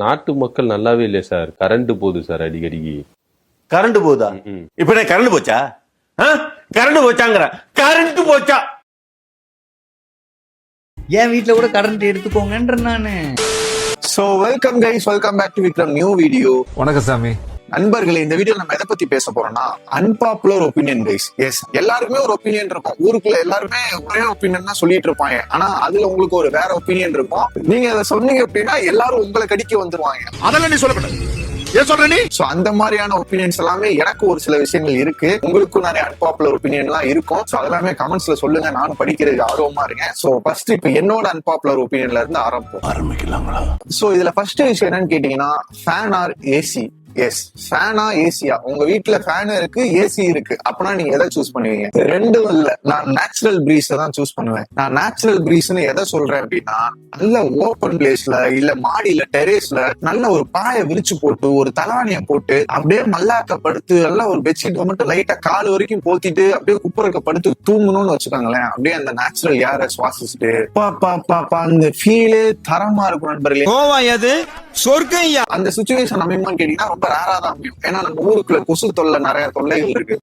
நாட்டு மக்கள் நல்லாவே இல்லையா சார்? கரண்ட் போகுது சார் அடிக்கடிக்கு. கரண்ட் போகுதா? இப்ப என்ன கரண்ட் போச்சா? கரண்ட் போச்சாங்கிற கரண்ட் போச்சா? என் வீட்டுல கூட கரண்ட் எடுத்துக்கோங்கன்ற நானு. So welcome guys, welcome back to Vikram new video. வணக்கம் சாமி. நண்பர்களே, இந்த வீடியோ நம்ம எதை பத்தி பேச போறோம்னா அன்பாப்புலர் ஒப்பீனியன் கைஸ். எஸ், எல்லாருக்குமே ஒரு ஒப்பீனியன் இருக்கும். ஊருக்குள்ள எல்லாருமே ஒரே ஒப்பீனியன் தான் சொல்லிட்டு இருப்பாங்க. ஆனா அதுல உங்களுக்கு ஒரு வேற ஒப்பீனியன் இருக்கும். நீங்க அதை சொன்னீங்க அப்படின்னா எல்லாரும் உங்களை கடிக்க வந்துருவாங்க. அதெல்லாம் நீ சொல்லக்கூடாது. ஏன் சொல்ற நீ? சோ அந்த மாதிரியான ஒப்பீனியன்ஸ் எல்லாமே எனக்கு ஒரு சில விஷயங்கள் இருக்கு. உங்களுக்கும் நிறைய அன்பாப்புலர் ஒப்பீனியன் எல்லாம் இருக்கும். சோ அதெல்லாமே கமெண்ட்ஸ்ல சொல்லுங்க, நானும் படிக்கிறதுக்கு ஆர்வமா இருக்கேன். சோ ஃபர்ஸ்ட் இப்ப என்னோட அன்பாப்புலர் ஒப்பீனியன்ல இருந்து ஆரம்பிக்கலாங்களா? சோ இதுல ஃபர்ஸ்ட் விஷயம் என்னன்னு கேட்டீங்கன்னா, ஃபேன் ஆர் ஏசி. எஸ், ஃபேனா ஏசியா? உங்க வீட்டுல ஃபேன் இருக்கு, ஏசி இருக்கு, அப்படின்னா நீங்க எதை சூஸ் பண்ணுவீங்க? ரெண்டும் இல்ல, நான் நேச்சுரல் பிரீஸ் தான் சூஸ் பண்ணுவேன். நான் நேச்சுரல் பிரீஸ்னு எதை சொல்றேன் அப்படின்னா, நல்ல ஓப்பன் பிளேஸ்ல இல்ல மாடியில டெரேஸ்ல நல்ல ஒரு பாயை விரிச்சு போட்டு ஒரு தலானிய போட்டு அப்படியே மல்லாக்க படுத்து நல்லா ஒரு பெட்ஷீட் மட்டும் லைட்டா கால் வரைக்கும் போத்திட்டு அப்படியே குப்புறக்க படுத்து தூங்கணும்னு வச்சுக்கோங்களேன். அப்படியே அந்த நேச்சுரல் ஏரை சுவாசிச்சுட்டு அந்த ஃபீலே தரமா இருக்கும் நண்பர்களே. அந்த சுச்சுவேஷன் அமையுமான்னு கேட்டீங்கன்னா ரொம்ப ரேரா தான் அமையும். ஏன்னா நம்ம ஊருக்குள்ள கொசு தொல்லை, நிறைய தொல்லைகள் இருக்கு.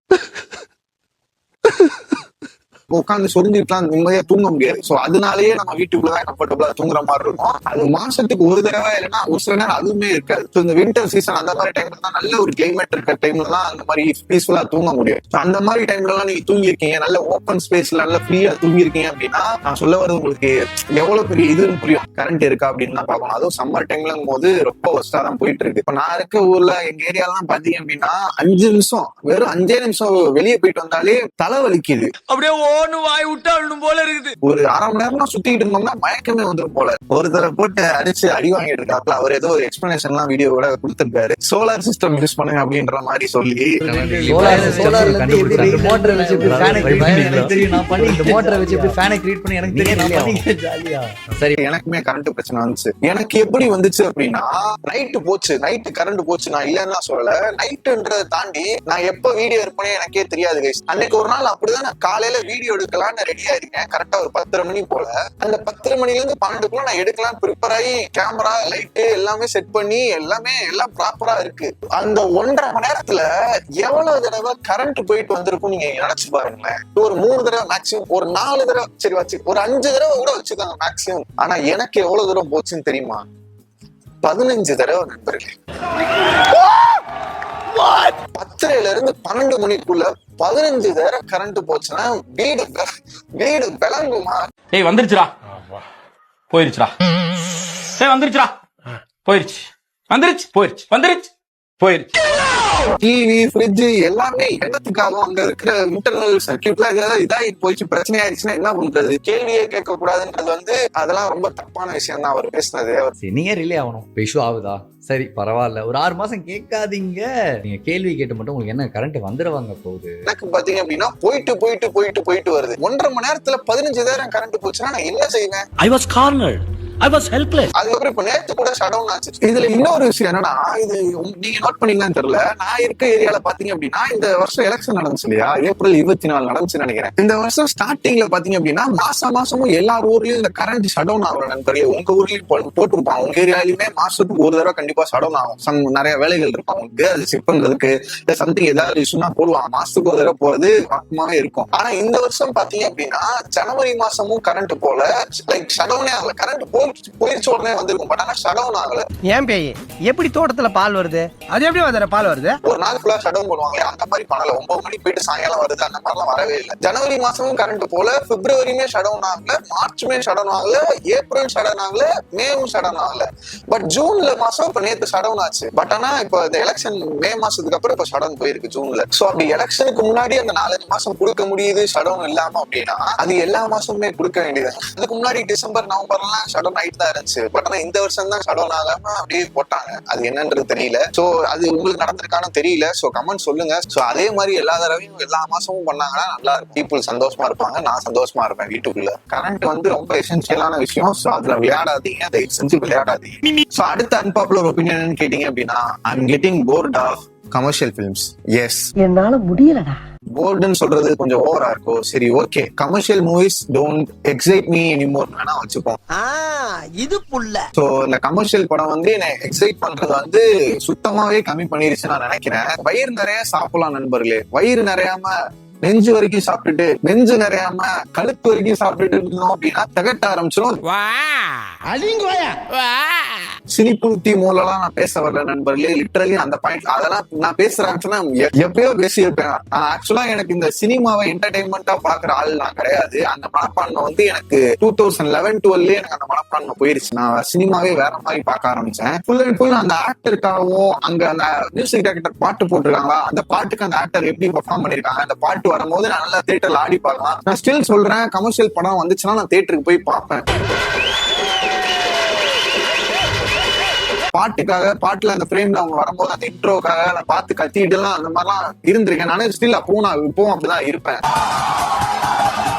உட்காந்து சொரிஞ்சுக்கலாம், நிம்மதியா தூங்க முடியாது. சோ அதனாலயே நம்ம வீட்டுக்குள்ளதான் கம்ஃபர்டபுளா தூங்குற மாதிரி இருக்கும். அது மாசத்துக்கு ஒரு தடவை இல்லைன்னா ஒரு சில நேரம் அதுவுமே இருக்காது. இந்த வின்டர் சீசன் அந்த மாதிரி டைம்ல தான் நல்ல ஒரு கிளைமேட் இருக்க டைம்ல தான் அந்த மாதிரி பீஸ்ஃபுல்லா தூங்க முடியும். அந்த மாதிரி டைம்ல எல்லாம் நீங்க தூங்கிருக்கீங்க, நல்ல ஓப்பன் ஸ்பேஸ்ல நல்ல ஃப்ரீயா தூங்கிருக்கீங்க அப்படின்னா நான் சொல்ல வரது உங்களுக்கு எவ்வளவு பெரிய இதுன்னு புரியும். கரண்ட் இருக்கா அப்படின்னு தான் பார்க்கணும். அதுவும் சம்மர் டைம்ல போது ரொம்ப ஒஸ்டா தான் போயிட்டு இருக்கு. இப்ப நான் இருக்க ஊர்ல எங்க ஏரியாலாம் பாத்தீங்க அப்படின்னா 5 நிமிஷம், வெறும் 5 நிமிஷம் வெளியே போயிட்டு வந்தாலே தலை வலிக்குது. அப்படியே வாய் விட்டா போல இருக்குது. ஒரு அரை மணி நேரம் சுத்திட்டு இருந்தோம்னா மயக்கமே வந்துடும் போல. ஒரு தடவை போட்டு அடிச்சு அடி வாங்கிட்டு இருக்காப்ல. அவர் ஏதோ ஒரு எக்ஸ்பிளனேஷன் எல்லாம் வீடியோட கொடுத்திருக்காரு. சோலார் சிஸ்டம் யூஸ் பண்ணுங்க அப்படின்ற மாதிரி சொல்லி எனக்குமே கரண்ட் பிரச்சனை வந்துச்சு. எனக்கு எப்படி வந்துச்சு அப்படின்னா, நைட்டு போச்சு, நைட்டு கரண்ட் போச்சு. நான் இல்லன்னா சொல்லல, நைட்டுன்றதை தாண்டி நான் எப்ப வீடியோ இருப்பேனே எனக்கே தெரியாது கைஸ். அன்னைக்கு ஒரு நாள் அப்படிதான் நான் காலையில வீடியோ எடுக்கலாம்னு ரெடியா இருக்கேன். கரெக்டா ஒரு 10:30 மணி போல. அந்த 10:30 மணில இருந்து 12 நான் எடுக்கலாம் ப்ரிப்பேர் ஆகி கேமரா லைட்டு எல்லாமே செட் பண்ணி எல்லாம் ப்ராப்பரா இருக்கு. அந்த 1.5 மணி நேரத்துல எவ்வளவு தடவை கரண்ட் போயிட்டு வந்திருக்கும் நீங்க நினைச்சு பாருங்களேன். ஒரு 3 தடவை மேக்சிமம், ஒரு 4 தடவை சரி வச்சு, ஒரு 5 தடவை கூட வச்சுக்காங்க மேக்சிமம். ஆனா எனக்கு எவ்வளவு தூரம் போச்சுன்னு தெரியுமா? 15 தடவை நண்பர்களே. 10:30 இருந்து 12 மணிக்குள்ள 15 தடவை கரண்ட் போச்சுன்னா வீடு விளங்குமா? ஏய் வந்துருச்சுடா, போயிருச்சுடா. ஏய் வந்துருச்சுடா, போயிருச்சு, வந்துருச்சு, போயிருச்சு, வந்துருச்சு, போயிருச்சு. டிவி, ஃப்ரிட்ஜ் எல்லாமே என்னத்துக்காகவும் அங்க இருக்கிற இன்டர்னல் சர்க்யூட்ல இதாகி போயிடுச்சு. பிரச்சனை ஆயிடுச்சுன்னா என்ன பண்றது? கேள்வியே கேட்க கூடாதுன்றது அதெல்லாம் ரொம்ப தப்பான விஷயம் தான் அவர் பேசினது. நீங்க ரிலே ஆகணும். இஷ்யூ ஆகுதா? சரி பரவாயில்ல, ஒரு 6 மாசம் கேட்காதீங்க. நீங்க கேள்வி கேட்டு மட்டும் உங்களுக்கு என்ன கரண்ட் வந்துருவாங்க போகுது. எனக்கு பாத்தீங்க அப்படின்னா போயிட்டு வருது. 1.5 மணி நேரத்துல 15 நேரம் கரண்ட் போச்சுன்னா நான் என்ன செய்வேன்? I was cornered. I was helpless. அதுக்கப்புறம் இப்ப நேத்து கூட ஷட் டவுன் ஆச்சு. இதுல இன்னொரு விஷயம் என்னன்னா, இது நீங்க நோட் பண்ணீங்கன்னு தெரியல, நான் இருக்க ஏரியால பாத்தீங்க அப்படின்னா இந்த வருஷம் எலெக்ஷன் நடந்துச்சு இல்லையா, ஏப்ரல் 24 நடந்துச்சுன்னு நினைக்கிறேன். இந்த வருஷம் ஸ்டார்டிங்ல பாத்தீங்க அப்படின்னா மாசமும் எல்லா ஊர்லயும் இந்த கரண்ட் ஷட் டவுன் ஆகிற நண்பர்களே. உங்க ஊர்லயும் போட்டிருப்பாங்க, உங்க ஏரியாலுமே மாசத்துக்கு ஒரு தடவை கண்டிப்பா ஷட் டவுன் ஆகும். நிறைய வேலைகள் இருக்கும் அவங்களுக்கு, அது செக் பண்றதுக்கு சம்திங் ஏதாவது இஷ்யூனா போடுவாங்க. மாசத்துக்கு ஒரு தடவை போறது வழக்கமாவே இருக்கும். ஆனா இந்த வருஷம் பாத்தீங்க அப்படின்னா ஜனவரி மாசமும் கரண்ட் போல, லைக் ஷட் டவுனே ஆகல. கரண்ட் போயிடுச்சு உடனே வந்திருக்கும், பட் ஆனா ஷட் டவுன் ஆகல. ஏன் பேய் எப்படி தோட்டத்துல பால் வருது? அது எப்படி வர பால் வருது? ஒரு நாள் ஃபுல்லா ஷட் டவுன் பண்ணுவாங்க, அந்த மாதிரி பண்ணல. 9 மணி போயிட்டு சாயங்காலம் வருது, அந்த மாதிரிலாம் வரவே இல்லை. ஜனவரி மாசமும் கரண்ட் போல, பிப்ரவரியுமே ஷட் டவுன் ஆகல, மார்ச்சுமே ஷட் டவுன் ஆகல, ஏப்ரல் ஷட் டவுன் ஆகல, மேவும் ஷட் டவுன் ஆகல. பட் ஜூன்ல மாசம் இப்ப நேத்து ஷட் டவுன் ஆச்சு. பட் ஆனா இப்ப இந்த எலெக்ஷன் மே மாசத்துக்கு அப்புறம் இப்ப ஷட் டவுன் போயிருக்கு ஜூன்ல. சோ அப்படி எலெக்ஷனுக்கு முன்னாடி அந்த 4 மாசம் கொடுக்க முடியுது ஷட் டவுன் இல்லாம அப்படின்னா அது எல்லா மாசமுமே கொடுக்க வேண்டியது. அதுக்கு முன்னாடி டிசம்பர் நவம்பர்லாம் ஷட் டவுன் ஆயிட்டு தான் இருந்துச்சு. பட் ஆனா இந்த வருஷம் தான் ஷட் டவுன் ஆகாம அப்படியே போட்டாங்க. அது என்னன்றது தெரியல. சோ அது உங்களுக்கு நடந்திருக்கானு தெரியல. சோ கமெண்ட் சொல்லுங்க. சோ அதே மாதிரி எல்லா தடவையும் எல்லா மாசமும் பண்ணாங்கன்னா நல்லா இருக்கும். பீப்புள் சந்தோஷமா இருப்பாங்க, நான் சந்தோஷமா இருப்பேன் வீட்டுக்குள்ள. கரண்ட் ரொம்ப எசென்சியலான விஷயம். சோ அதுல விளையாடாதீங்க, அதை செஞ்சு விளையாடாதீங்க. சோ அடுத்த அன்பாப்புலர் ஒப்பீனியன் கேட்டீங்க அப்படின்னா, I am getting bored of commercial films. Yes, என்னால முடியலடா. போர்டுன்னு சொல்றது கொஞ்சம் ஓவரா இருக்கும். சரி okay, commercial movies don't excite me anymore வேணா வச்சுப்போம். இது புள்ள. சோ இந்த கமர்ஷியல் படம் வந்து என்ன எக்ஸைட் பண்றது வந்து சுத்தமாவே கம்மி பண்ணிருச்சு நான் நினைக்கிறேன். வயிறு நிறைய சாப்பிடலாம் நண்பர்களே, வயிறு நிறையாம நெஞ்சு வரைக்கும் சாப்பிட்டுட்டு, நெஞ்சு நிறையாம கழுத்து வரைக்கும் சாப்பிட்டுட்டு இருந்தோம் அப்படின்னா திகட்ட ஆரம்பிச்சிடும். சினிப்புத்தி மூலலாம் நான் பேச வரல நண்பர்களே, லிட்டரலி அந்த பாயிண்ட் அதெல்லாம் நான் பேசுற ஆக்சுவலா எப்பயோ பேசியிருப்பேன். நான் ஆக்சுவலா எனக்கு இந்த சினிமாவை என்டர்டைன்மெண்டா பாக்குற ஆள் நான் கிடையாது. அந்த மனப்பான்மை வந்து எனக்கு 2011-12 எனக்கு அந்த மனப்பான்மை போயிருச்சு. நான் சினிமாவே வேற மாதிரி பார்க்க ஆரம்பிச்சேன். ஃபுல் அண்ட் ஃபுல் அந்த ஆக்டருக்காகவும் அங்க அந்த மியூசிக் டைரக்டர் பாட்டு போட்டிருக்காங்க, அந்த பாட்டுக்கு அந்த ஆக்டர் எப்படி பெர்ஃபார்ம் பண்ணிருக்காங்க, அந்த பாட்டு வரும்போது நான் நல்லா தியேட்டர்ல ஆடி பார்க்கலாம். நான் ஸ்டில் சொல்றேன், கமர்ஷியல் படம் வந்துச்சுன்னா நான் தியேட்டருக்கு போய் பார்ப்பேன். பாட்டுல அந்த ஃப்ரேம்ல அவங்க வரும்போது அந்த இன்ட்ரோக்காக நான் பார்த்து கத்திட்டு எல்லாம் அந்த மாதிரிலாம் இருந்திருக்கேன். நானே ஸ்டில் அப்பவும் நான் இப்பவும் அப்படிதான் இருப்பேன்.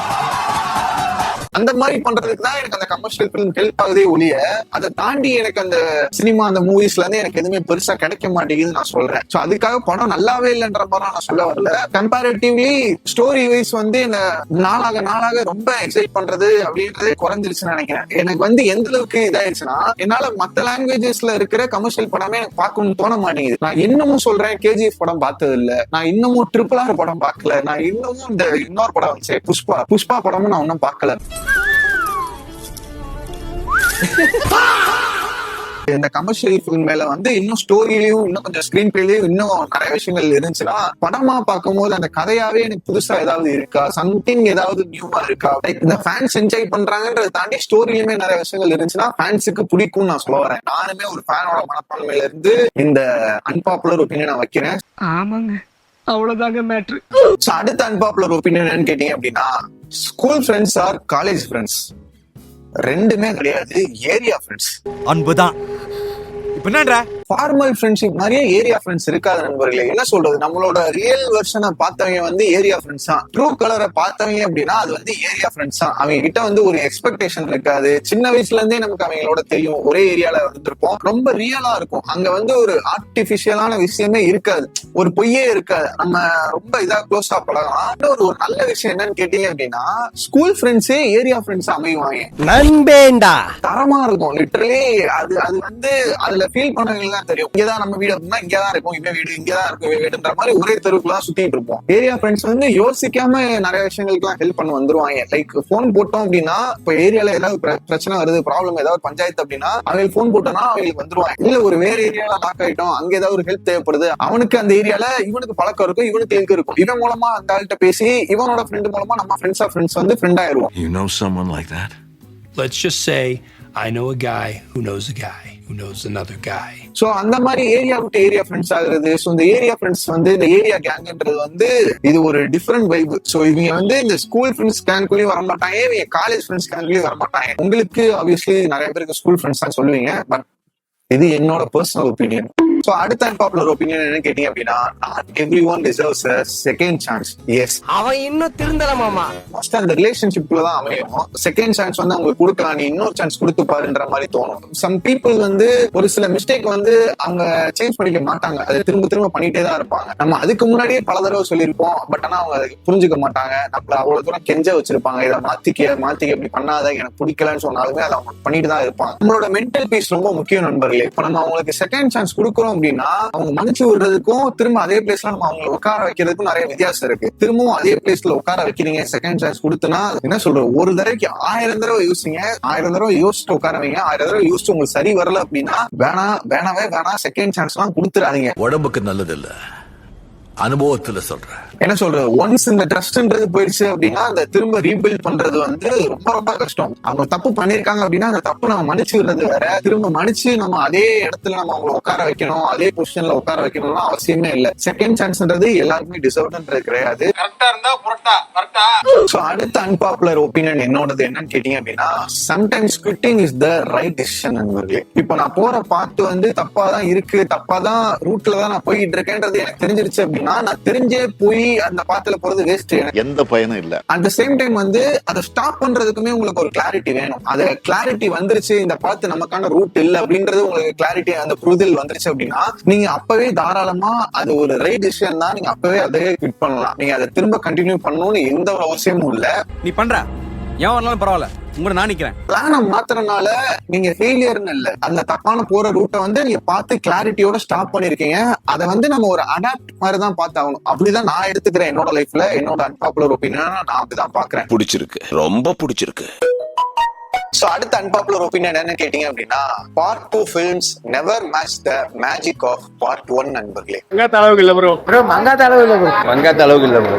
அந்த மாதிரி பண்றதுக்கு தான் எனக்கு அந்த கமர்ஷியல் பிலிம் ஹெல்ப் ஆகுதே ஒழிய, அதை தாண்டி எனக்கு அந்த சினிமா அந்த மூவிஸ்ல இருந்து எனக்கு எதுவுமே பெருசா கிடைக்க மாட்டேங்குது நான் சொல்றேன். சோ அதுக்காக படம் நல்லாவே இல்லைன்ற மாதிரி நான் சொல்ல வரல. கம்பேரிட்டிவ்லி ஸ்டோரி வைஸ் வந்து என்ன நாளாக ரொம்ப எக்ஸைட் பண்றது அப்படின்றதே குறைஞ்சிருச்சுன்னு நினைக்கிறேன். எனக்கு வந்து எந்த அளவுக்கு இதாயிருச்சுன்னா, என்னால மத்த லாங்குவேஜஸ்ல இருக்கிற கமர்ஷியல் படமே எனக்கு பார்க்கணும்னு தோண மாட்டேங்குது. நான் இன்னமும் சொல்றேன், KGF படம் பார்த்தது இல்ல, நான் இன்னமும் RRR படம் பார்க்கல, நான் இன்னமும் இந்த இன்னொரு படம் வச்சு புஷ்பா படமும் நான் இன்னும் பார்க்கல. இந்த கமர்ஷியல் பிலிம் மேல வந்து இன்னும் ஸ்டோரியிலயும் இன்னும் கொஞ்சம் ஸ்கிரீன் பிளேலயும் இன்னும் நிறைய விஷயங்கள் இருந்துச்சுன்னா, படமா பார்க்கும்போது அந்த கதையாவே எனக்கு புதுசா ஏதாவது இருக்கா, சம்திங் ஏதாவது நியூவா இருக்கா, லைக் இந்த ஃபேன்ஸ் என்ஜாய் பண்றாங்கன்றதை தாண்டி ஸ்டோரியிலுமே நிறைய விஷயங்கள் இருந்துச்சுன்னா ஃபேன்ஸுக்கு பிடிக்கும் நான் சொல்ல வரேன். நானுமே ஒரு ஃபேனோட மனப்பான்மையில இருந்து இந்த அன்பாப்புலர் ஒப்பீனியன் வைக்கிறேன். ஆமாங்க, அவ்வளவுதாங்க மேட்ரு. அடுத்த அன்பாப்புலர் ஒப்பீனியன் என்னன்னு கேட்டீங்க அப்படின்னா, school friends or college friends ரெண்டுமே கிடையாது, ஏரியா ஃப்ரெண்ட்ஸ். அன்புதான். இப்ப என்னடா ஃபார்மல் ஃப்ரெண்ட்ஷிப் மாதிரியே ஏரியா ஃப்ரெண்ட்ஸ் இருக்காது நண்பர்களே. என்ன சொல்றது, நம்மளோட ரியல் வெர்ஷனை பார்த்தவங்க வந்து ஏரியா ஃப்ரெண்ட்ஸ் தான். ட்ரூ கலரை பார்த்தவங்க அப்படின்னா அது வந்து ஏரியா ஃப்ரெண்ட்ஸ் தான். அவங்க கிட்ட வந்து ஒரு எக்ஸ்பெக்டேஷன் இருக்காது. சின்ன வயசுல இருந்தே நமக்கு அவங்களோட தெரியும், ஒரே ஏரியால வந்துருப்போம், ரொம்ப ரியலா இருக்கும். அங்க வந்து ஒரு ஆர்டிபிஷியலான விஷயமே இருக்காது, ஒரு பொய்யே இருக்காது. நம்ம ரொம்ப இதா க்ளோஸா பழகலாம். ஒரு நல்ல விஷயம் என்னன்னு கேட்டீங்க அப்படின்னா, ஸ்கூல் ஃப்ரெண்ட்ஸே ஏரியா ஃப்ரெண்ட்ஸ் அமைவாங்க. நண்பேண்டா தரமா இருக்கும் லிட்டரலி. அது வந்து அதுல ஃபீல் பண்ணவங்களுக்கு தான் தெரியும். இங்கதான் நம்ம வீடு அப்படின்னா இங்கதான் இருக்கும், இவன் வீடு இங்கதான் இருக்கும், இவன் வீடுன்ற மாதிரி ஒரே தெருவுக்குலாம் சுத்திட்டு இருப்போம். ஏரியா ஃப்ரெண்ட்ஸ் வந்து யோசிக்காம நிறைய விஷயங்களுக்கு எல்லாம் ஹெல்ப் பண்ண வந்துருவாங்க. லைக் போன் போட்டோம் அப்படின்னா, இப்ப ஏரியால ஏதாவது பிரச்சனை வருது, ப்ராப்ளம் ஏதாவது பஞ்சாயத்து அப்படின்னா அவங்களுக்கு போன் போட்டோம்னா அவங்களுக்கு வந்துருவாங்க. இல்ல ஒரு வேற ஏரியால லாக் ஆயிட்டோம், அங்க ஏதாவது ஒரு ஹெல்ப் தேவைப்படுது, அவனுக்கு அந்த ஏரியால இவனுக்கு பழக்கம் இருக்கும், இவனுக்கு எங்க இருக்கும், இவன் மூலமா அந்த ஆள்கிட்ட பேசி இவனோட ஃப்ரெண்டு மூலமா நம்ம ஃப்ரெண்ட்ஸ் வந்து friend ஆயிருவோம். You know someone like that? Let's just say I know a guy who knows a guy who knows another guy. So அந்த மாதிரி ஏரியா விட்டு ஏரியா ஃப்ரெண்ட்ஸ் ஆகுறது. சோ இந்த ஏரியா ஃப்ரெண்ட்ஸ் வந்து இந்த ஏரியா கேங்ன்றது வந்து இது ஒரு டிஃபரெண்ட் வைப். சோ இவங்க வந்து இந்த ஸ்கூல் ஃப்ரெண்ட்ஸ் கேங்குள்ளேயும் வர மாட்டாங்க, இவங்க காலேஜ் ஃப்ரெண்ட்ஸ் கேங்குள்ளேயும் வர மாட்டாங்க. உங்களுக்கு ஆப்வியஸ்லி நிறைய பேருக்கு ஸ்கூல் ஃப்ரெண்ட்ஸ் தான் சொல்லுவீங்க, பட் இது என்னோட பர்சனல் ஒப்பீனியன். சோ அடுத்த அன்பாப்புலர் ஒப்பீனியன் என்ன கேட்டீங்க அப்படின்னா, not everyone deserves a second chance. Yes, அவன் இன்னும் திருந்தல மாமா. மோஸ்ட் அந்த ரிலேஷன்ஷிப்ல தான் அமையும். செகண்ட் சான்ஸ் வந்து அவங்க கொடுக்கலாம், நீ இன்னொரு சான்ஸ் கொடுத்து பாருன்ற மாதிரி தோணும். சம் பீப்புள் வந்து ஒரு சில மிஸ்டேக் வந்து அவங்க சேஞ்ச் பண்ணிக்க மாட்டாங்க, அதை திரும்ப பண்ணிட்டே தான் இருப்பாங்க. நம்ம அதுக்கு முன்னாடியே பல தடவை சொல்லியிருப்போம், பட் ஆனா அவங்க புரிஞ்சுக்க மாட்டாங்க. நம்மள அவ்வளவு தூரம் கெஞ்ச வச்சிருப்பாங்க, இதை மாத்திக்க இப்படி பண்ணாத, எனக்கு பிடிக்கலன்னு சொன்னாலுமே அதை அவங்க பண்ணிட்டு தான் இருப்பாங்க. நம்மளோட மென்டல் பீஸ் ரொம்ப முக்கியம் நண்பர்களே. இப்ப நம்ம அவங்களுக்கு செகண்ட் சான்ஸ் கொடுக்குறோம் அப்படின்னா, அவங்க மன்னிச்சு விடுறதுக்கும் திரும்ப அதே பிளேஸ்ல நம்ம அவங்களை உட்கார வைக்கிறதுக்கும் நிறைய வித்தியாசம் இருக்கு. திரும்பவும் அதே பிளேஸ்ல உட்கார வைக்கிறீங்க, செகண்ட் சான்ஸ் கொடுத்தனா என்ன சொல்றது, ஒரு தடவைக்கு 1000 தடவை யோசிங்க, 1000 தடவை யோசிச்சுட்டு உட்கார வைங்க. 1000 தடவை யோசிச்சு உங்களுக்கு சரி வரல அப்படின்னா வேணாம், செகண்ட் சான்ஸ் எல்லாம் கொடுத்துறாதீங்க. உடம்புக்கு நல்லது இல்ல, அனுபவத்துல சொல்றேன். என்ன சொல்றது, ஒன்ஸ் இந்த ட்ரஸ்ட்ன்றது போயிடுச்சு அப்படின்னா அந்த திரும்ப ரீபில்ட் பண்றது வந்து ரொம்ப கஷ்டம். அவங்க தப்பு பண்ணிருக்காங்க அப்படின்னா அந்த தப்பு நம்ம மன்னிச்சு விடுறது வேற, திரும்ப மன்னிச்சு நம்ம அதே இடத்துல நம்ம அவங்களை உட்கார வைக்கணும், அதே பொசிஷன்ல உட்கார வைக்கணும்னு அவசியமே இல்ல. செகண்ட் சான்ஸ்ன்றது எல்லாருக்குமே டிசர்வ்ன்றது கிடையாது. சோ அடுத்த அன்பாப்புலர் ஒப்பீனியன் என்னோடது என்னன்னு கேட்டீங்க அப்படின்னா, sometimes quitting is the right decision நண்பர்களே. இப்போ நான் போற பாத்து வந்து தப்பா தான் இருக்கு, தப்பா தான் ரூட்ல தான் நான் போயிட்டு இருக்கேன்றது எனக்கு தெரிஞ்சிருச்சு அப்படின்னா, நான் தெரிஞ்சே போய் போய் அந்த பாத்துல போறது வேஸ்ட். எந்த பயனும் இல்ல. அட் த சேம் டைம் வந்து அதை ஸ்டாப் பண்றதுக்குமே உங்களுக்கு ஒரு கிளாரிட்டி வேணும். அது கிளாரிட்டி வந்துருச்சு, இந்த பாத்து நமக்கான ரூட் இல்ல அப்படின்றது உங்களுக்கு கிளாரிட்டி, அந்த புரிதல் வந்துருச்சு அப்படின்னா நீங்க அப்பவே தாராளமா அது ஒரு ரைட் டிசிஷன் தான், நீங்க அப்பவே அதையே குவிட் பண்ணலாம். நீங்க அதை திரும்ப கண்டினியூ பண்ணணும்னு எந்த ஒரு அவசியமும் இல்ல. நீ பண்ற ஏன் வரலாம் பரவாயில்ல, உங்களை நான் நிக்கிறேன். பிளான மாத்துறதுனால நீங்க ஃபெயிலியர்னு இல்ல, அந்த தப்பான போற ரூட்டை வந்து நீங்க பார்த்து கிளாரிட்டியோட ஸ்டாப் பண்ணிருக்கீங்க. அதை வந்து நம்ம ஒரு அடாப்ட் மாதிரி தான் பார்த்தாகணும். அப்படிதான் நான் எடுத்துக்கிறேன் என்னோட லைஃப்ல. என்னோட அன்பாப்புலர் ஒப்பீனியன் நான் அப்படிதான் பாக்குறேன். பிடிச்சிருக்கு, ரொம்ப பிடிச்சிருக்கு. சோ அடுத்த அன்பாப்புலர் ஒப்பீனியன் என்னன்னு கேட்டீங்க அப்படின்னா, part 2 films never match the magic of part 1 நண்பர்களே. மங்காத்த அளவுக்கு இல்ல ப்ரோ.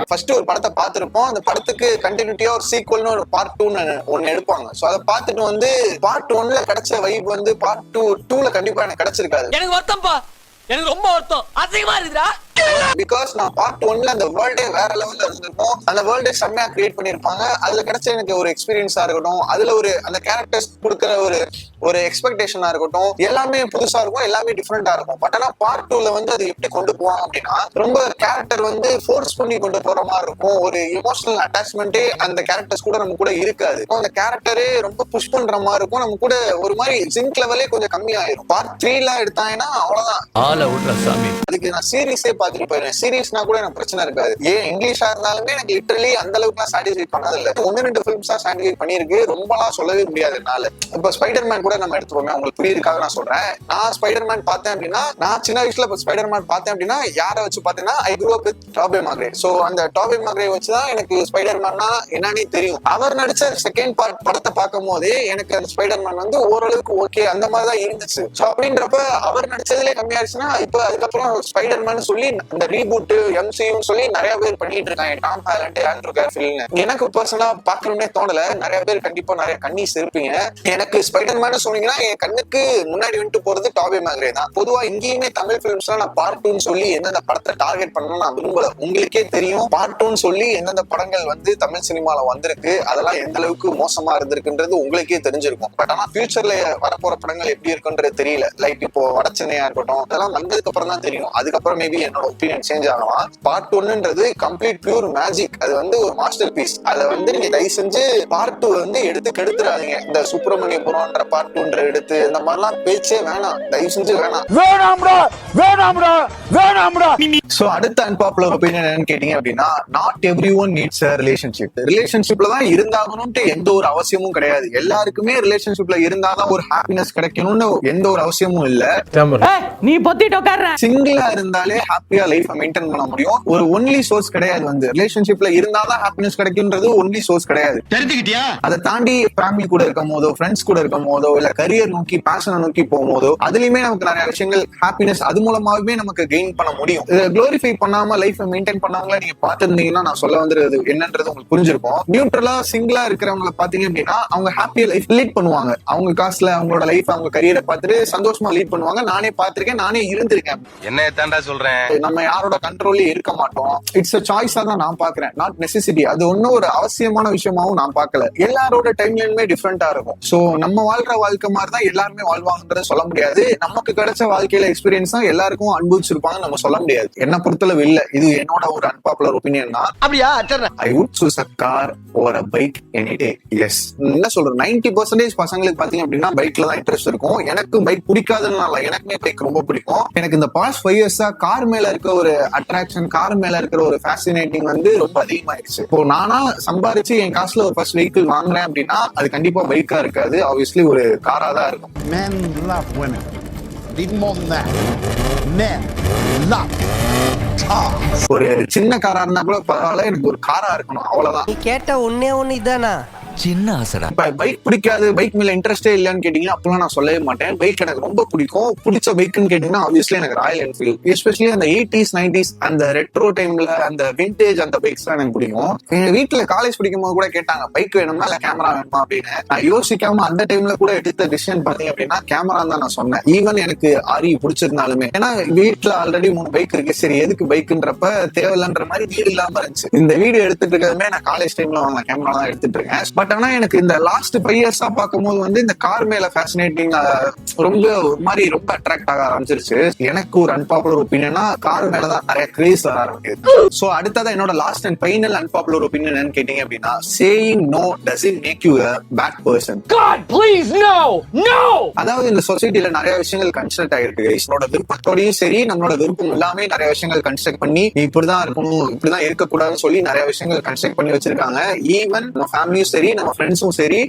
ஃபர்ஸ்ட் ஒரு படத்தை பார்த்திருப்போம், அந்த படத்துக்கு கண்டினியூட்டியா ஒரு சீக்வல்னு ஒரு பார்ட் 2 ஒன்னு எடுப்பாங்க. சோ அதை பார்த்துட்டு வந்து பார்ட் 1ல கிடைச்ச வைப் வந்து பார்ட் 2ல கண்டிப்பா எனக்கு கிடைச்சிருக்காது. எனக்கு வருத்தம்ப்பா, எனக்கு ரொம்ப வருத்தம், அசிங்கமா இருக்குடா. பிகாஸ் நான் பார்ட் 1ல அந்த வேர்ல்டே வேற லெவல்ல இருந்திருக்கும். அந்த வேர்ல்டே செம்மையா கிரியேட் பண்ணிருப்பாங்க. அதுல கிடைச்ச எனக்கு ஒரு எக்ஸ்பீரியன்ஸா இருக்கட்டும், அதுல ஒரு அந்த கேரக்டர்ஸ் கொடுக்குற ஒரு எக்ஸ்பெக்டேஷனா இருக்கட்டும், எல்லாமே புதுசா இருக்கும், எல்லாமே டிஃப்ரெண்டா இருக்கும். பட் ஆனா பார்ட் 2ல வந்து அது எப்படி கொண்டு போவாங்க அப்படின்னா, ரொம்ப கேரக்டர் வந்து ஃபோர்ஸ் பண்ணி கொண்டு போற மாதிரி இருக்கும். ஒரு எமோஷனல் அட்டாச்மெண்டே அந்த கேரக்டர்ஸ் கூட நம்ம கூட இருக்காது. அந்த கேரக்டரே ரொம்ப புஷ் பண்ற மாதிரி இருக்கும். நம்ம கூட ஒரு மாதிரி ஜிங்க் லெவலே கொஞ்சம் கம்மியாயிரும். பார்ட் 3ல எடுத்தாங்கன்னா அவ்வளவுதான், அதுக்கு நான் சீரீஸே பார்த்துட்டு போயிருவேன். சீரீஸ்னா கூட எனக்கு பிரச்சனை இருக்காது. ஏன் இங்கிலீஷா இருந்தாலுமே எனக்கு லிட்டரலி அந்த அளவுக்கு சாட்டிஸ்ஃபை பண்ணது இல்ல. 1-2 ஃபிலிம்ஸா சாட்டிஸ்ஃபை பண்ணிருக்கு, ரொம்பலாம் சொல்லவே முடியாது என்னால. இப்ப ஸ்பைடர்மேன் கூட நம்ம எடுத்துக்கோங்க, உங்களுக்கு புரியுதுக்காக நான் சொல்றேன். நான் ஸ்பைடர்மேன் பார்த்தேன் அப்படின்னா, நான் சின்ன வயசுல ஸ்பைடர்மேன் பார்த்தேன் அப்படின்னா யாரை வச்சு பார்த்தேன்னா, ஐ grew up with டாபி மேக்ரைர். சோ அந்த டாபி மேக்ரைர் வச்சுதான் எனக்கு ஸ்பைடர்மேன்னா என்னன்னே தெரியும். அவர் நடிச்ச செகண்ட் பார்ட் படத்தை பார்க்கும் போதே எனக்கு அந்த ஸ்பைடர்மேன் வந்து ஓரளவுக்கு ஓகே அந்த மாதிரி தான் இருந்துச்சு. சோ அப்படின்றப்ப அவர் நடிச்சதுலேயே கம்மியாச்சுன்னா, இப்ப அதுக்கப்புறம் ஸ்பைடர்மேன் சொல்லி அந்த ரீபூட் எம்சியூன்னு சொல்லி நிறைய பேர் பண்ணிட்டு இருக்காங்க. டாம் ஹாலண்ட், ஆண்ட்ரூ கார்ஃபீல்ட்னு. எனக்கு பர்சனலா பார்க்கணும்னே தோணல. நிறைய பேர் கண்டிப்பா நிறைய கண்ணீஸ் இருப்பீங்க. எனக்கு ஸ்பைடர்மேன் சொன்னீங்கன்னா என் கண்ணுக்கு முன்னாடி வந்துட்டு போறது டாபி மேக்ரைர் தான். பொதுவா இங்கேயுமே தமிழ் பிலிம்ஸ்ல நான் பார்ட் 2 சொல்லி எந்தெந்த படத்தை டார்கெட் பண்ணணும்னு நான் விரும்பல. உங்களுக்கே தெரியும் பார்ட் 2 சொல்லி எந்தெந்த படங்கள் வந்து தமிழ் சினிமால வந்திருக்கு, அதெல்லாம் எந்த அளவுக்கு மோசமா இருந்திருக்குன்றது உங்களுக்கே தெரிஞ்சிருக்கும். பட் ஆனா ஃபியூச்சர்ல வரப்போற படங்கள் எப்படி இருக்குன்றது தெரியல. லைக் இப்போ வடச்சென்னையா இருக்கட்டும், அதெல்லாம் வந்ததுக்கு அப்புறம் தான் தெரியும். அதுக்கப்புறம் மேபி என்னோட ஒப்பீனியன் சேஞ்ச் ஆகலாம். பார்ட் 1ன்றது கம்ப்ளீட் பியூர் மேஜிக். அது வந்து ஒரு மாஸ்டர் பீஸ். அதை வந்து நீங்க தயவு செஞ்சு பார்ட் 2 வந்து எடுத்து கெடுத்துறாதீங்க. இந்த சுப்பிரமணியபுரம்ன்ற பார்ட் 2 எடுத்து இந்த மாதிரிலாம் பேச்சே வேணாம், தயவு செஞ்சு வேணாம். சோ அடுத்த அன்பாப்புலர் ஒப்பீனியன் என்னன்னு கேட்டீங்க அப்படின்னா, not everyone needs a relationship. ரிலேஷன்ஷிப்ல தான் இருந்தாகணும்ட்டு எந்த ஒரு அவசியமும் கிடையாது. எல்லாருக்குமே ரிலேஷன்ஷிப்ல இருந்தாதான் ஒரு ஹாப்பினஸ் கிடைக்கணும்னு எந்த ஒரு அவசியமும் இல்ல. நீ பொத்திட்டு உட்கார்ற. சிங்கிளா இருந்தாலே ஹாப்பியா லைஃப் மெயின்டைன் பண்ண முடியும். ஒரு ஒன்லி சோர்ஸ் கிடையாது. வந்து ரிலேஷன்ஷிப்ல இருந்தாதான் ஹாப்பினஸ் கிடைக்கும்ன்றது ஒன்லி சோர்ஸ் கிடையாது. தெரிஞ்சுக்கிட்டியா? அதை தாண்டி ஃபேமிலி கூட இருக்கும் போதோ, ஃப்ரெண்ட்ஸ் கூட இருக்கும் போதோ, இல்ல கரியர் நோக்கி பேஷனை நோக்கி போகும்போதோ, அதுலயுமே நமக்கு நிறைய விஷயங்கள் ஹாப்பினஸ் அது மூலமாவே நமக்கு கெயின் பண்ண முடியும். குளோரிஃபை பண்ணாம லைஃப் மெயின்டைன் பண்ணவங்கள நீங்க பாத்துருந்தீங்கன்னா நான் சொல்ல வந்துருது என்னன்றது உங்களுக்கு புரிஞ்சிருக்கும். நியூட்ரலா சிங்கிளா இருக்கிறவங்களை பாத்தீங்க அப்படின்னா அவங்க ஹாப்பியா லைஃப் லீட் பண்ணுவாங்க. அவங்க காசுல அவங்களோட லைஃப், அவங்க கரியரை பார்த்துட்டு சந்தோஷமா லீட் பண்ணுவாங்க. நானே பார்த்திருக்கேன், நானே இருந்திருக்கேன். என்ன தாண்டா சொல்றேன், நம்ம யாரோட கண்ட்ரோல்ல இருக்க மாட்டோம். இட்ஸ் a சாய்ஸா தான் நான் பாக்குறேன், நாட் நெசசிட்டி. அது ஒன்னும் ஒரு அவசியமான விஷயமாவும் நான் பார்க்கல. எல்லாரோட டைம்லைனுமே டிஃப்ரெண்டா இருக்கும். சோ நம்ம வாழ்ற வாழ்க்கை மாதிரி தான் எல்லாருமே வாழ்வாங்கன்றத சொல்ல முடியாது. நமக்கு கிடைச்ச வாழ்க்கையில எக்ஸ்பீரியன்ஸ் தான் எல்லாருக்கும் அனுபவிச்சிருப்பாங்கன்னு நம்ம சொல்ல முடியாது. என்ன பொறுத்தளவு இல்ல. இது என்னோட ஒரு அன்பாப்புலர் ஒப்பீனியன் தான். அப்படியா? I would choose a car or a bike any day. Yes. என்ன சொல்றேன், 90% பசங்களுக்கு பாத்தீங்க அப்படின்னா பைக்ல தான் இன்ட்ரெஸ்ட் இருக்கும். எனக்கு பைக் பிடிக்காதுன்னு, எனக்குமே பைக் ரொம்ப பிடிக்கும். எனக்கு இந்த பாஸ்ட் 5 இயர்ஸா கார் மேல இருக்க ஒரு அட்ராக்ஷன், கார் மேல இருக்கிற ஒரு ஃபேசினேட்டிங் வந்து ரொம்ப அதிகமாயிடுச்சு. இப்போ நானா சம்பாரிச்சு என் காசுல ஒரு ஃபர்ஸ்ட் வெஹிக்கிள் வாங்குறேன் அப்படின்னா அது கண்டிப்பா பைக்கா இருக்காது, ஆப்வியஸ்லி ஒரு காரா தான் இருக்கும். men love women, even more than that, men love cars. ஒரு சின்ன காரா இருந்தா கூட பரவாயில்ல, எனக்கு ஒரு காரா இருக்கணும், அவ்வளவுதான். நீ கேட்ட ஒண்ணே ஒண்ணு இதானா? சின்ன ஆசைடா. இப்ப பைக் பிடிக்காது, பைக் மேல இன்ட்ரெஸ்டே இல்லன்னு கேட்டீங்கன்னா அப்பெல்லாம் நான் சொல்லவே மாட்டேன். பைக் எனக்கு ரொம்ப பிடிக்கும். பிடிச்ச பைக்னு கேட்டீங்கன்னா ஆப்வியஸ்லி எனக்கு ராயல் என்ஃபீல்ட். எஸ்பெஷலி அந்த 80s 90s அந்த ரெட்ரோ டைம்ல அந்த விண்டேஜ் அந்த பைக்ஸ் தான் எனக்கு பிடிக்கும். எங்க வீட்டுல காலேஜ் படிக்கும் போது கூட கேட்டாங்க பைக் வேணுமா இல்ல கேமரா வேணுமா அப்படின்னு. நான் யோசிக்காம அந்த டைம்ல கூட எடுத்த டிசிஷன் பாத்தீங்க அப்படின்னா கேமரா தான் நான் சொன்னேன். ஈவன் எனக்கு ஆரி பிடிச்சிருந்தாலுமே, ஏன்னா வீட்டுல ஆல்ரெடி 3 பைக் இருக்கு. சரி எதுக்கு பைக்குன்றப்ப தேவையில்லன்ற மாதிரி வீடு இல்லாம இருந்துச்சு. இந்த வீடியோ எடுத்துட்டு இருக்கிறதுமே நான் காலேஜ் டைம்ல வாங்க கேமரா தான் எடுத்துட்டு இருக்கேன். பட் ஆனா எனக்கு இந்த லாஸ்ட் 5 இயர்ஸா பார்க்கும்போது வந்து இந்த கார் மேல ஃபேசினேட்டிங் ரொம்ப ஒரு மாதிரி ரொம்ப அட்ராக்ட் ஆக ஆரம்பிச்சிருச்சு. எனக்கு ஒரு அன்பாப்புலர் ஒப்பீனியனா கார் மேலதான் நிறைய கிரேஸ் வர ஆரம்பிக்குது. சோ அடுத்ததான் என்னோட last and final unpopular opinion என்னன்னு கேட்டீங்க அப்படின்னா, saying no doesn't make you a bad person. God, please, no, no. அதாவது இந்த சொசைட்டில நிறைய விஷயங்கள் கன்ஸ்ட்ரக்ட் ஆயிருக்கு. நம்மளோட விருப்பத்தோடயும் சரி, நம்மளோட விருப்பம் எல்லாமே நிறைய விஷயங்கள் கன்ஸ்ட்ரக்ட் பண்ணி நீ இப்படிதான் இருக்கணும், இப்படிதான் இருக்கக்கூடாதுன்னு சொல்லி நிறைய விஷயங்கள் கன்ஸ்ட்ரக்ட் பண்ணி வச்சிருக்காங்க. ஈவன் நம்ம ஃபேமிலியும் சரி, நம்ம ஃப்ரெண்ட்ஸும் சரி,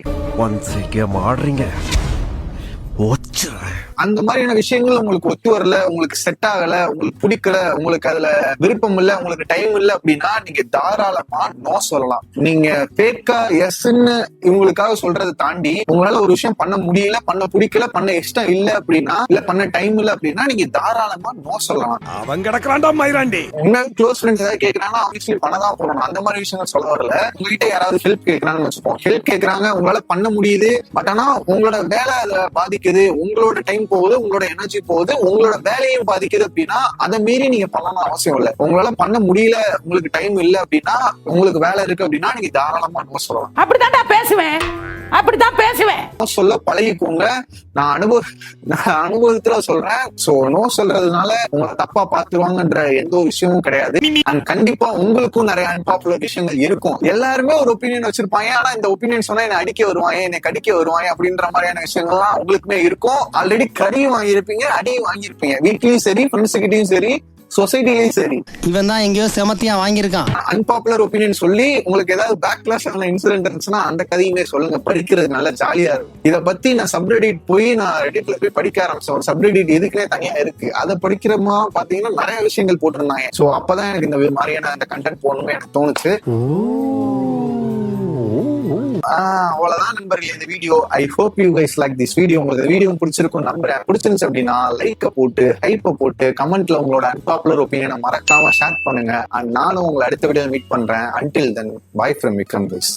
அந்த மாதிரியான விஷயங்கள் உங்களுக்கு ஒத்து வரல, உங்களுக்கு செட் ஆகல, உங்களுக்கு பிடிக்கல, உங்களுக்கு அதுல விருப்பம் இல்ல, உங்களுக்கு டைம் இல்ல அப்படின்னா நீங்க தாராளமா நோ சொல்லலாம். நீங்க ஃபேக்கா எஸ்ன்னு இவங்களுக்காக சொல்றதை தாண்டி உங்களால ஒரு விஷயம் பண்ண முடியல, பண்ண பிடிக்கல, பண்ண இஷ்டம் இல்ல அப்படின்னா, இல்ல பண்ண டைம் இல்ல அப்படின்னா நீங்க தாராளமா நோ சொல்லலாம். அவன் கிடக்குறான்டா மயிராண்டி. உண்மையாக க்ளோஸ் ஃப்ரெண்ட்ஸ் ஏதாவது கேட்கறாங்கன்னா ஆப்வியஸ்லி பண்ணதான் போகணும். அந்த மாதிரி விஷயங்கள் சொல்ல வரல. உங்ககிட்ட யாராவது ஹெல்ப் கேட்கறாங்கன்னு வச்சுப்போம். ஹெல்ப் கேட்கறாங்க, உங்களால பண்ண முடியுது, பட் ஆனா உங்களோட வேலை அதுல பாதிக்குது, உங்களோட டைம் போகுது, உங்களோட எனர்ஜி போகுது, உங்களோட வேலையும் பாதிக்குது அப்படின்னா அதை மீறி நீங்க பண்ணணும் அவசியம் இல்லை. உங்களால பண்ண முடியல, உங்களுக்கு டைம் இல்லை அப்படின்னா, உங்களுக்கு வேலை இருக்கு அப்படின்னா நீங்க தாராளமா நோ சொல்லலாம். அப்படித்தான் பேசுவேன். சொல்ல பழகிக்கோங்க. நான் அனுபவத்துல சொல்றேன். சோ நோ சொல்றதுனால உங்களை தப்பா பாத்துருவாங்கன்ற எந்த ஒரு விஷயமும் கிடையாது. அண்ட் கண்டிப்பா உங்களுக்கும் நிறைய அன்பாப்புலர் விஷயங்கள் இருக்கும். எல்லாருமே ஒரு ஒப்பீனியன் வச்சிருப்பாங்க. ஆனா இந்த ஒப்பீனியன் சொன்னா என்ன அடிக்க வருவாங்க, என்னை கடிக்க வருவாங்க அப்படின்ற மாதிரியான விஷயங்கள்லாம் உங்களுக்குமே இருக்கும். ஆல்ரெடி கடியும் வாங்கியிருப்பீங்க, அடியும் வாங்கியிருப்பீங்க. வீட்லயும் சரி, ஃப்ரெண்ட்ஸ் கிட்டயும் சரி, சொசைட்டிலயும் சரி. இவன் தான் எங்கேயோ செமத்தியா வாங்கியிருக்கான். அன்பாப்புலர் ஒப்பீனியன் சொல்லி உங்களுக்கு ஏதாவது பேக்லாஷ் ஆன இன்சிடென்ட் இருந்துச்சுன்னா அந்த கதையுமே சொல்லுங்க. படிக்கிறது நல்ல ஜாலியா இருக்கும். இதை பத்தி நான் சப்ரெடிட் போய் நான் ரெடிட்ல போய் படிக்க ஆரம்பிச்சேன். ஒரு சப்ரெடிட் எதுக்குன்னே தனியா இருக்கு. அதை படிக்கிறமா பாத்தீங்கன்னா நிறைய விஷயங்கள் போட்டிருந்தாங்க. சோ அப்பதான் எனக்கு இந்த மாதிரியான அந்த கண்டென்ட் போடணும்னு எனக்கு தோணுச்சு. அவ்வளவுதான் நண்பர்களே இந்த video. I hope you guys like this video. உங்களுக்கு வீடியோ பிடிச்சிருக்கும் நம்புறேன். பிடிச்சிருந்துச்சு அப்படின்னா லைக்க போட்டு, ஹைப்பை போட்டு, கமெண்ட்ல உங்களோட அன்பாப்புலர் ஒப்பீனியனை மறக்காம ஷேர் பண்ணுங்க. அண்ட் நானும் உங்களை அடுத்த வீடியோ மீட் பண்றேன். Until then, by from Vikram guys.